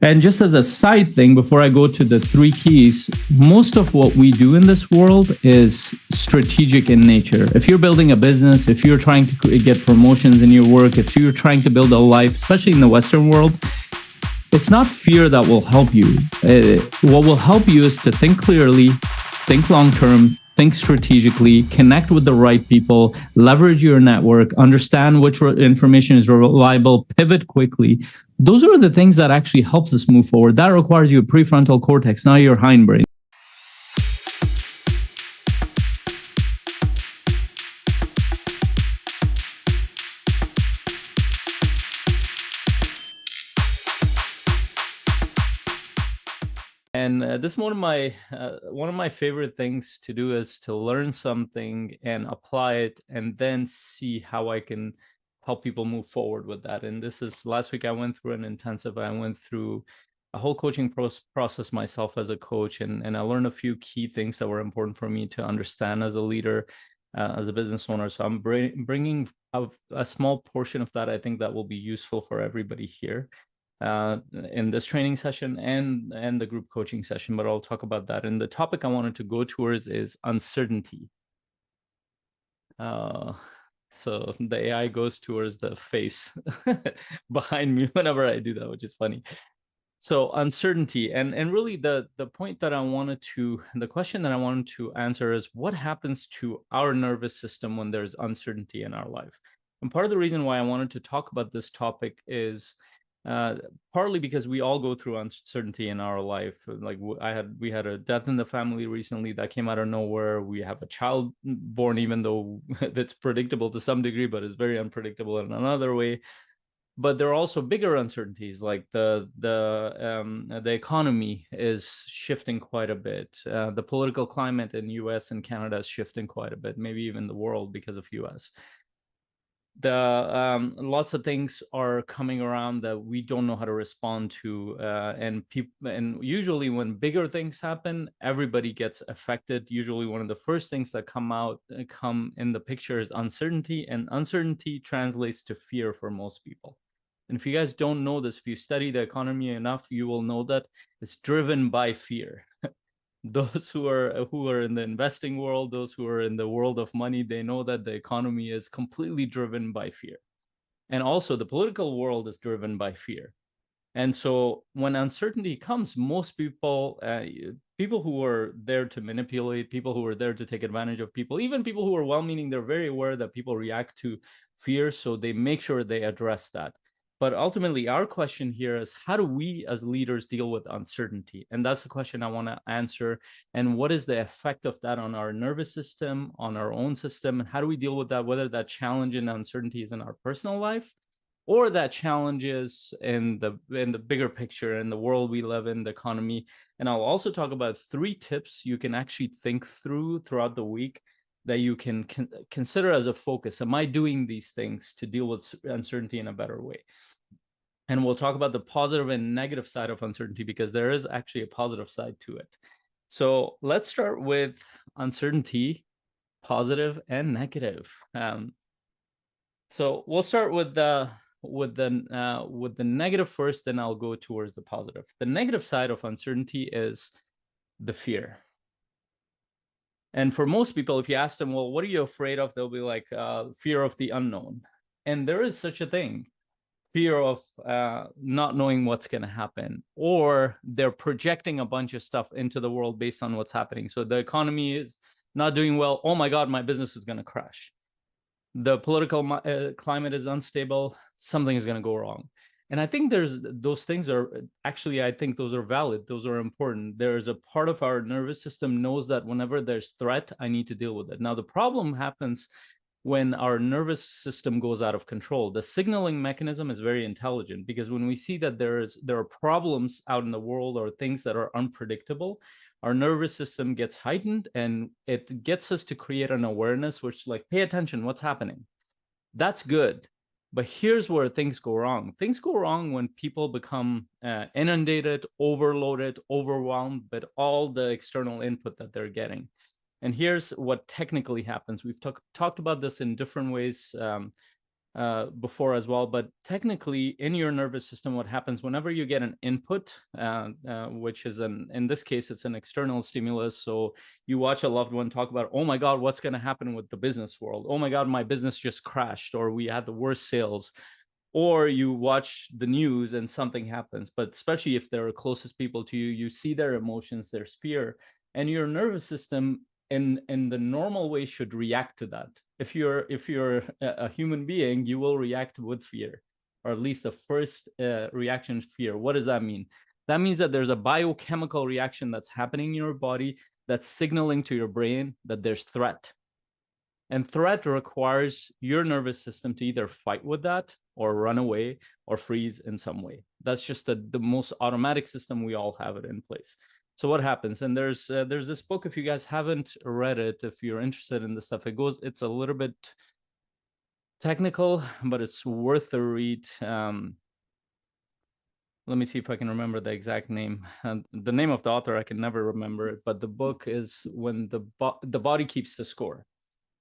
And just as a side thing, before I go to the three keys, most of what we do in this world is strategic in nature. If you're building a business, if you're trying to get promotions in your work, if you're trying to build a life, especially in the Western world, it's not fear that will help you. What will help you is to think clearly, think long term, think strategically, connect with the right people, leverage your network, understand which information is reliable, pivot quickly. Those are the things that actually helps us move forward. That requires your prefrontal cortex, not your hindbrain. And this is one of my favorite things to do is to learn something and apply it, and then see how I can help people move forward with that. And this is last week I went through an intensive. I went through a whole coaching process myself as a coach, and I learned a few key things that were important for me to understand as a leader, as a business owner. So I'm bringing a small portion of that. I think that will be useful for everybody here in this training session and the group coaching session, but I'll talk about that. And the topic I wanted to go towards is uncertainty. So the AI goes towards the face behind me whenever I do that, which is funny. So uncertainty, and really the point that I wanted to, the question that I wanted to answer is, what happens to our nervous system when there's uncertainty in our life? And part of the reason why I wanted to talk about this topic is partly because we all go through uncertainty in our life. Like we had a death in the family recently that came out of nowhere. We have a child born, even though that's predictable to some degree, but it's very unpredictable in another way. But there are also bigger uncertainties, like the economy is shifting quite a bit. The political climate in US and Canada is shifting quite a bit, maybe even the world because of US. Lots of things are coming around that we don't know how to respond to, and usually when bigger things happen, everybody gets affected. Usually one of the first things that come in the picture is uncertainty, and uncertainty translates to fear for most people. And if you guys don't know this, if you study the economy enough, you will know that it's driven by fear. Those who are in the investing world, those who are in the world of money, they know that the economy is completely driven by fear. And also the political world is driven by fear. And so when uncertainty comes, most people, people who are there to manipulate, people who are there to take advantage of people, even people who are well-meaning, they're very aware that people react to fear, so they make sure they address that. But ultimately, our question here is, how do we as leaders deal with uncertainty? And that's the question I want to answer. And what is the effect of that on our nervous system, on our own system? And how do we deal with that, whether that challenge and uncertainty is in our personal life, or that challenges in the bigger picture, in the world we live in, the economy. And I'll also talk about 3 tips you can actually think through throughout the week that you can consider as a focus. Am I doing these things to deal with uncertainty in a better way? And we'll talk about the positive and negative side of uncertainty, because there is actually a positive side to it. So let's start with uncertainty, positive and negative. So we'll start with the negative first, then I'll go towards the positive. The negative side of uncertainty is the fear. And for most people, if you ask them, well, what are you afraid of? They'll be like, fear of the unknown. And there is such a thing, fear of not knowing what's going to happen, or they're projecting a bunch of stuff into the world based on what's happening. So the economy is not doing well. Oh my God, my business is going to crash. The political climate is unstable. Something is going to go wrong. And I think those things are actually, I think those are valid. Those are important. There is a part of our nervous system knows that whenever there's threat, I need to deal with it. Now, the problem happens when our nervous system goes out of control. The signaling mechanism is very intelligent, because when we see that there are problems out in the world or things that are unpredictable, our nervous system gets heightened, and it gets us to create an awareness, which, like, pay attention, what's happening. That's good. But here's where things go wrong. Things go wrong when people become inundated, overloaded, overwhelmed with all the external input that they're getting. And here's what technically happens. We've talked about this in different ways. before as well, but technically in your nervous system, what happens whenever you get an input, which is in this case, it's an external stimulus. So you watch a loved one talk about, oh my God, what's going to happen with the business world? Oh my God, my business just crashed, or we had the worst sales. Or you watch the news and something happens, but especially if they're closest people to you, you see their emotions, there's fear, and your nervous system in the normal way should react to that. If you're a human being, you will react with fear, or at least the first reaction is fear. What does that mean? That means that there's a biochemical reaction that's happening in your body that's signaling to your brain that there's threat. And threat requires your nervous system to either fight with that or run away or freeze in some way. That's just the most automatic system. We all have it in place. So what happens? And there's this book, if you guys haven't read it, if you're interested in this stuff, it's a little bit technical, but it's worth the read. Let me see if I can remember the exact name. The name of the author, I can never remember it, but the book is When the Body Keeps the Score.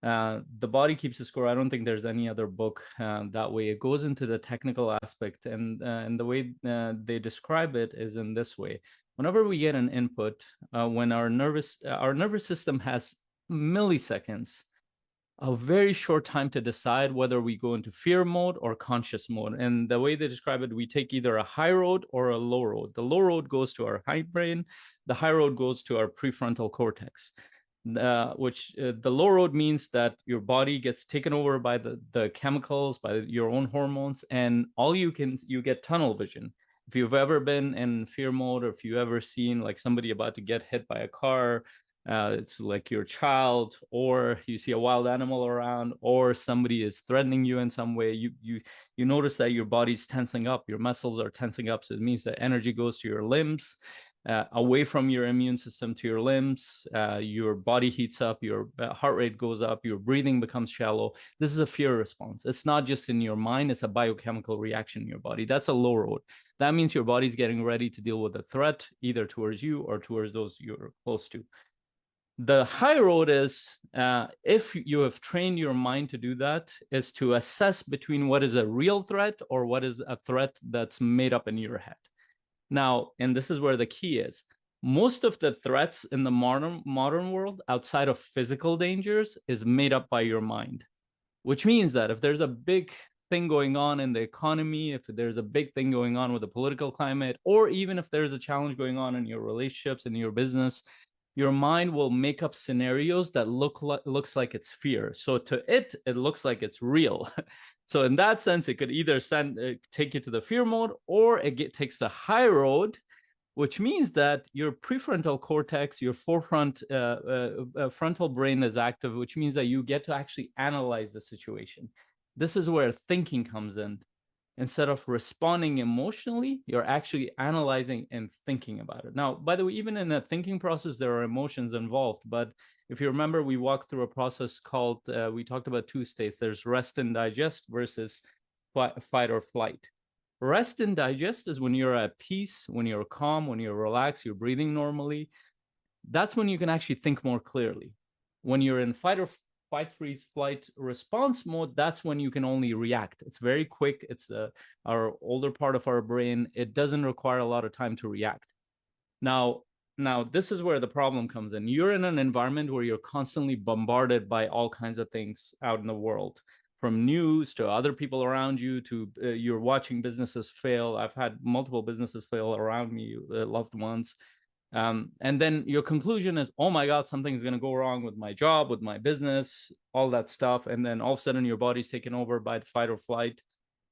The Body Keeps the Score. I don't think there's any other book that way. It goes into the technical aspect, and the way they describe it is in this way. Whenever we get an input, when our nervous system has milliseconds, a very short time to decide whether we go into fear mode or conscious mode. And the way they describe it, we take either a high road or a low road. The low road goes to our hindbrain. The high road goes to our prefrontal cortex. The low road means that your body gets taken over by the chemicals, by your own hormones, and you get tunnel vision. If you've ever been in fear mode, or if you've ever seen like somebody about to get hit by a car, it's like your child, or you see a wild animal around, or somebody is threatening you in some way, you notice that your body's tensing up, your muscles are tensing up. So it means that energy goes to your limbs, away from your immune system to your limbs. Your body heats up, your heart rate goes up, your breathing becomes shallow. This is a fear response. It's not just in your mind, it's a biochemical reaction in your body. That's a low road. That means your body's getting ready to deal with a threat, either towards you or towards those you're close to. The high road is, if you have trained your mind to do that, is to assess between what is a real threat or what is a threat that's made up in your head. Now, and this is where the key is, most of the threats in the modern world outside of physical dangers is made up by your mind, which means that if there's a big thing going on in the economy, if there's a big thing going on with the political climate, or even if there's a challenge going on in your relationships, in your business, your mind will make up scenarios that looks like it's fear. So to it looks like it's real. So in that sense, it could either take you to the fear mode, or it takes the high road, which means that your prefrontal cortex, your forefront frontal brain is active, which means that you get to actually analyze the situation. This is where thinking comes in. Instead of responding emotionally, you're actually analyzing and thinking about it. Now, by the way, even in a thinking process, there are emotions involved. But if you remember, we walked through a process called, we talked about two states. There's rest and digest versus fight or flight. Rest and digest is when you're at peace, when you're calm, when you're relaxed, you're breathing normally. That's when you can actually think more clearly. When you're in fight, freeze, flight response mode, that's when you can only react. It's very quick. It's our older part of our brain. It doesn't require a lot of time to react. Now, this is where the problem comes in. You're in an environment where you're constantly bombarded by all kinds of things out in the world, from news to other people around you, to you're watching businesses fail. I've had multiple businesses fail around me, loved ones. And then your conclusion is, oh my God, something's going to go wrong with my job, with my business, all that stuff. And then all of a sudden your body's taken over by the fight or flight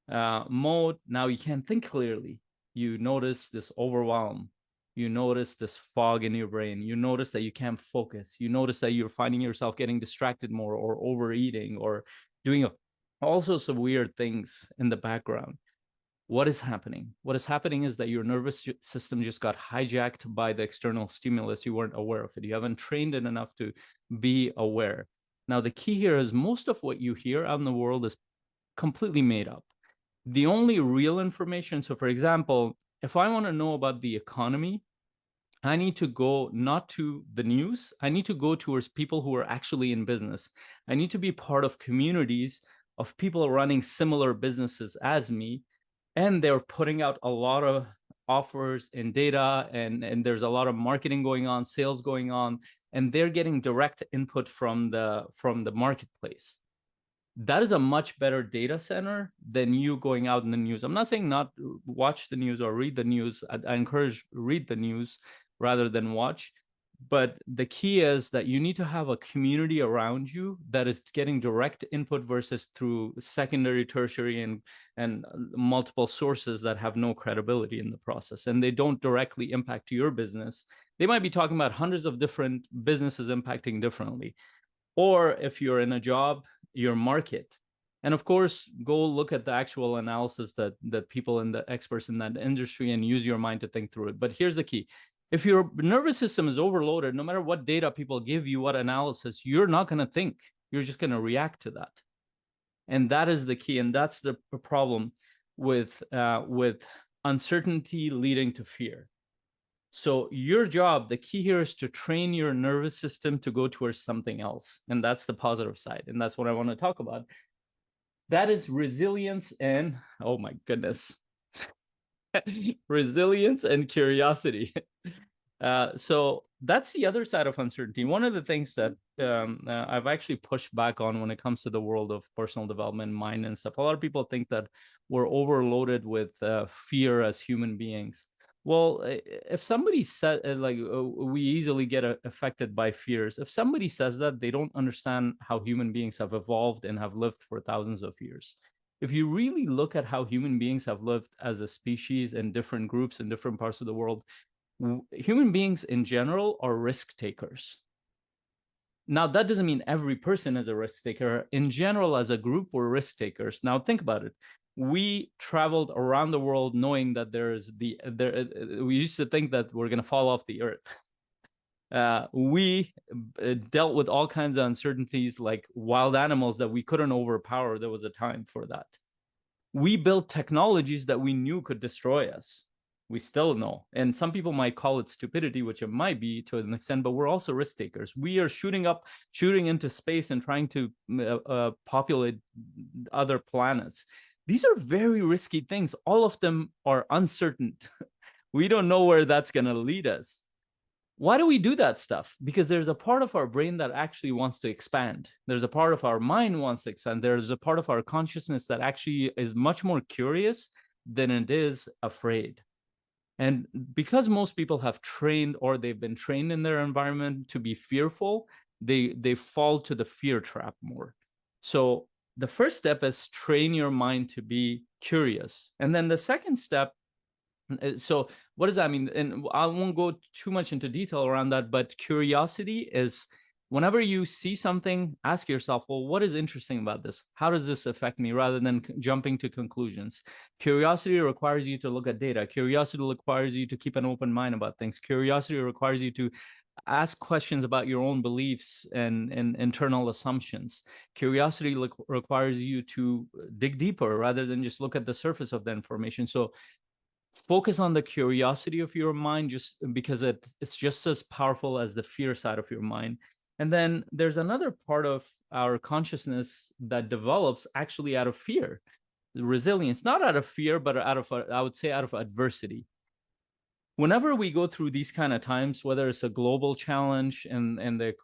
mode. Now you can't think clearly. You notice this overwhelm. You notice this fog in your brain. You notice that you can't focus. You notice that you're finding yourself getting distracted more, or overeating, or doing all sorts of weird things in the background. What is happening? What is happening is that your nervous system just got hijacked by the external stimulus. You weren't aware of it. You haven't trained it enough to be aware. Now, the key here is most of what you hear out in the world is completely made up. The only real information, so for example, if I want to know about the economy, I need to go not to the news. I need to go towards people who are actually in business. I need to be part of communities of people running similar businesses as me, and they're putting out a lot of offers and data, and there's a lot of marketing going on, sales going on, and they're getting direct input from the marketplace. That is a much better data center than you going out in the news. I'm not saying not watch the news or read the news. I encourage read the news rather than watch. But the key is that you need to have a community around you that is getting direct input versus through secondary, tertiary, and multiple sources that have no credibility in the process, and they don't directly impact your business. They might be talking about hundreds of different businesses impacting differently. Or if you're in a job, your market. And of course, go look at the actual analysis that people and the experts in that industry, and use your mind to think through it. But here's the key. If your nervous system is overloaded, no matter what data people give you, what analysis, you're not going to think. You're just going to react to that. And that is the key. And that's the problem with uncertainty leading to fear. So your job, the key here is to train your nervous system to go towards something else. And that's the positive side. And that's what I want to talk about. That is resilience and, oh my goodness, resilience and curiosity. So that's the other side of uncertainty. One of the things that I've actually pushed back on when it comes to the world of personal development, mind and stuff. A lot of people think that we're overloaded with fear as human beings. Well, if somebody said, we easily get affected by fears. If somebody says that, they don't understand how human beings have evolved and have lived for thousands of years. If you really look at how human beings have lived as a species in different groups in different parts of the world, human beings in general are risk takers. Now, that doesn't mean every person is a risk taker. In general, as a group, we're risk takers. Now, think about it. We traveled around the world knowing that we used to think that we're going to fall off the earth. We dealt with all kinds of uncertainties like wild animals that we couldn't overpower. There was a time for that. We built technologies that we knew could destroy us. We still know. And some people might call it stupidity, which it might be to an extent, but we're also risk takers. We are shooting into space and trying to populate other planets. These are very risky things. All of them are uncertain. We don't know where that's going to lead us. Why do we do that stuff? Because there's a part of our brain that actually wants to expand. There's a part of our mind wants to expand. There's a part of our consciousness that actually is much more curious than it is afraid. And because most people have trained, or they've been trained in their environment to be fearful, they fall to the fear trap more. So the first step is train your mind to be curious. And then the second step, so what does that mean? And I won't go too much into detail around that, but curiosity is whenever you see something, ask yourself, well, what is interesting about this? How does this affect me? Rather than jumping to conclusions. Curiosity requires you to look at data. Curiosity requires you to keep an open mind about things. Curiosity requires you to ask questions about your own beliefs and internal assumptions. Curiosity requires you to dig deeper rather than just look at the surface of the information. So focus on the curiosity of your mind, just because it's just as powerful as the fear side of your mind. And then there's another part of our consciousness that develops actually out of fear, resilience, not out of fear, but out of, I would say, out of adversity. Whenever we go through these kind of times, whether it's a global challenge and the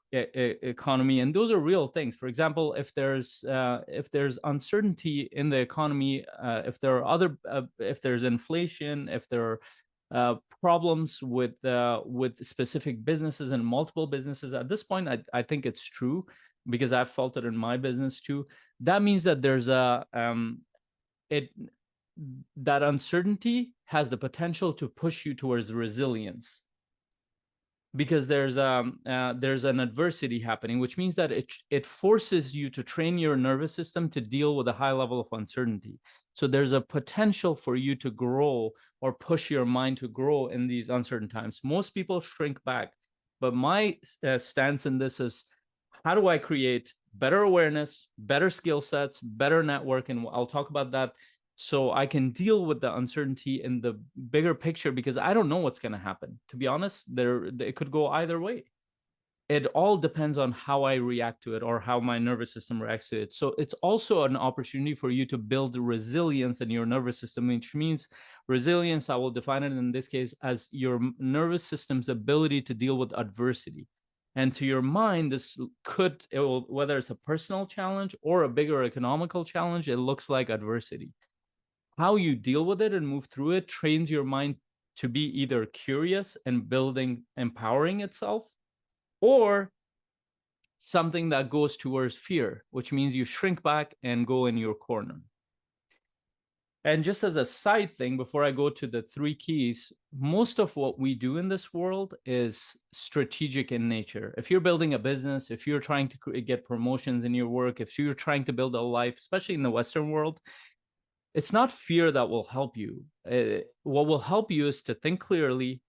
economy, and those are real things. For example, if there's uncertainty in the economy, if there's inflation, if there are problems with specific businesses and multiple businesses, at this point, I think it's true, because I've felt it in my business too. That means that there's that uncertainty has the potential to push you towards resilience, because there's an adversity happening, which means that it forces you to train your nervous system to deal with a high level of uncertainty. So there's a potential for you to grow, or push your mind to grow in these uncertain times. Most people shrink back, but my stance in this is, how do I create better awareness, better skill sets, better network? And I'll talk about that, so I can deal with the uncertainty in the bigger picture, because I don't know what's going to happen. To be honest, it could go either way. it all depends on how I react to it or how my nervous system reacts to it. So it's also an opportunity for you to build resilience in your nervous system, which means resilience, I will define it in this case as your nervous system's ability to deal with adversity. And to your mind, this could, whether it's a personal challenge or a bigger economical challenge, it looks like adversity. How you deal with it and move through it trains your mind to be either curious and empowering itself, or something that goes towards fear, which means you shrink back and go in your corner. And just as a side thing, before I go to the 3 keys, most of what we do in this world is strategic in nature. If you're building a business, if you're trying to get promotions in your work, if you're trying to build a life, especially in the Western world, it's not fear that will help you. What will help you is to think clearly,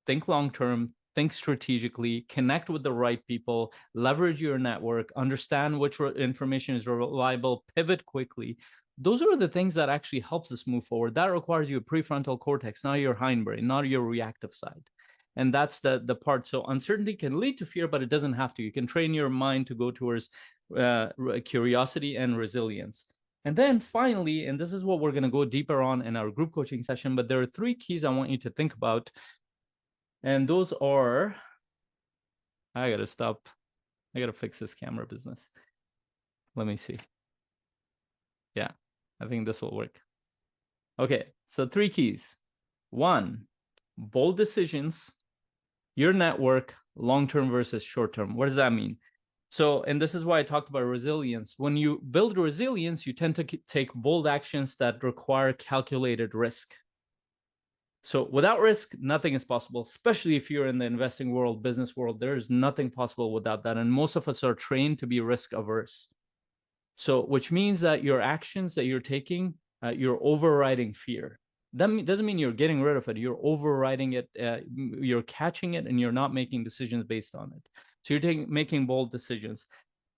think long-term, think strategically, connect with the right people, leverage your network, understand which information is reliable, pivot quickly. Those are the things that actually helps us move forward. That requires your prefrontal cortex, not your hindbrain, not your reactive side. And that's the part. So uncertainty can lead to fear, but it doesn't have to. You can train your mind to go towards curiosity and resilience. And then finally, and this is what we're going to go deeper on in our group coaching session, but there are 3 keys I want you to think about. And those are, I got to stop. I got to fix this camera business. Let me see. Yeah, I think this will work. Okay, so 3 keys. 1, bold decisions, your network, long-term versus short-term. What does that mean? So, and this is why I talked about resilience. When you build resilience, you tend to take bold actions that require calculated risk. So without risk, nothing is possible, especially if you're in the investing world, business world. There's nothing possible without that. And most of us are trained to be risk averse. So, which means that your actions that you're taking, you're overriding fear. That doesn't mean you're getting rid of it. You're overriding it. You're catching it, and you're not making decisions based on it. So you're making bold decisions.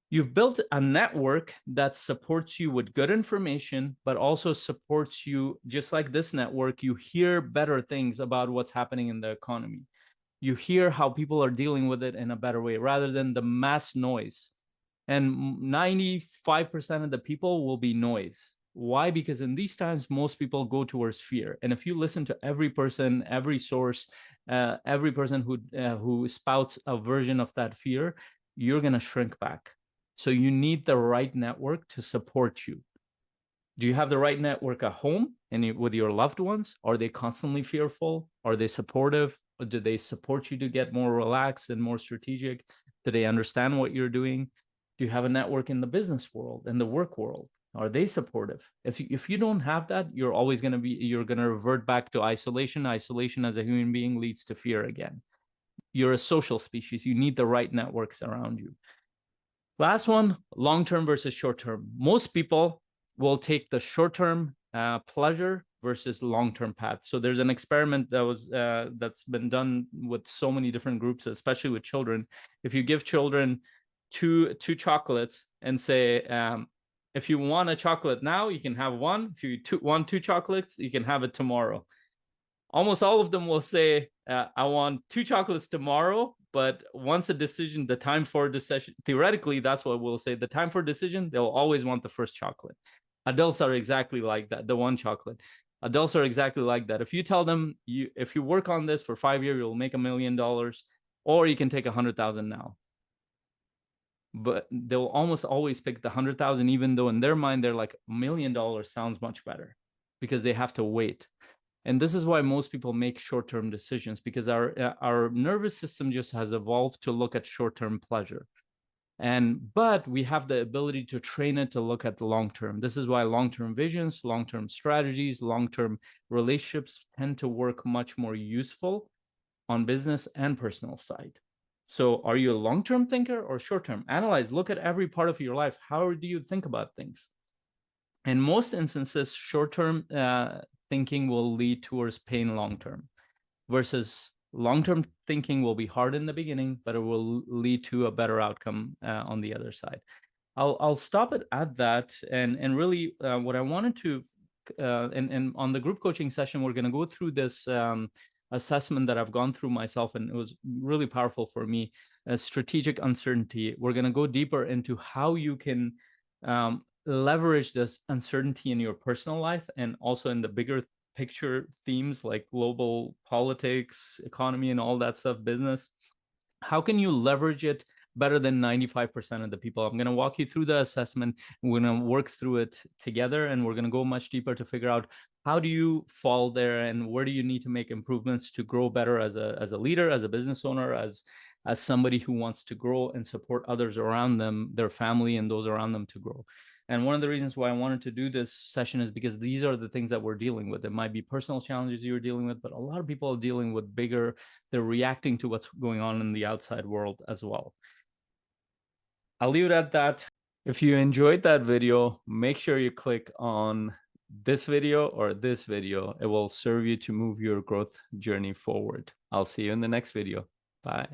You've built a network that supports you with good information, but also supports you, just like this network, you hear better things about what's happening in the economy. You hear how people are dealing with it in a better way rather than the mass noise. And 95% of the people will be noise. Why? Because in these times, most people go towards fear. And if you listen to every person, every source, every person who spouts a version of that fear, you're going to shrink back. So you need the right network to support you. Do you have the right network at home and with your loved ones? Are they constantly fearful? Are they supportive? Or do they support you to get more relaxed and more strategic? Do they understand what you're doing? Do you have a network in the business world, in the work world? Are they supportive? If you don't have that, you're always going to revert back to isolation. Isolation as a human being leads to fear again. You're a social species. You need the right networks around you. Last one, long-term versus short-term. Most people will take the short-term pleasure versus long-term path. So there's an experiment that's been done with so many different groups, especially with children. If you give children two chocolates and say, if you want a chocolate now, you can have one. If you want 2 chocolates, you can have it tomorrow. Almost all of them will say, I want 2 chocolates tomorrow. But once the time for a decision, theoretically, that's what we'll say. The time for a decision, they'll always want the first chocolate. Adults are exactly like that, the 1 chocolate. Adults are exactly like that. If you tell them, if you work on this for 5 years, you'll make $1 million, or you can take 100,000 now. But they'll almost always pick the 100,000, even though in their mind, they're like, $1 million sounds much better because they have to wait. And this is why most people make short-term decisions, because our nervous system just has evolved to look at short-term pleasure. But we have the ability to train it to look at the long-term. This is why long-term visions, long-term strategies, long-term relationships tend to work much more useful on business and personal side. So are you a long-term thinker or short-term? Analyze, look at every part of your life. How do you think about things? In most instances, short-term thinking will lead towards pain long-term, versus long-term thinking will be hard in the beginning, but it will lead to a better outcome on the other side. I'll stop it at that. And really what I wanted to, and on the group coaching session, we're going to go through this assessment that I've gone through myself, and it was really powerful for me. Strategic uncertainty. We're going to go deeper into how you can leverage this uncertainty in your personal life and also in the bigger picture themes like global politics, economy, and all that stuff, business. How can you leverage it better than 95% of the people? I'm going to walk you through the assessment. We're going to work through it together, and we're going to go much deeper to figure out how do you fall there and where do you need to make improvements to grow better as a leader, as a business owner, as somebody who wants to grow and support others around them, their family, and those around them to grow. And one of the reasons why I wanted to do this session is because these are the things that we're dealing with. It might be personal challenges you're dealing with, but a lot of people are dealing with bigger, they're reacting to what's going on in the outside world as well. I'll leave it at that. If you enjoyed that video, make sure you click on this video or this video. It will serve you to move your growth journey forward. I'll see you in the next video. Bye.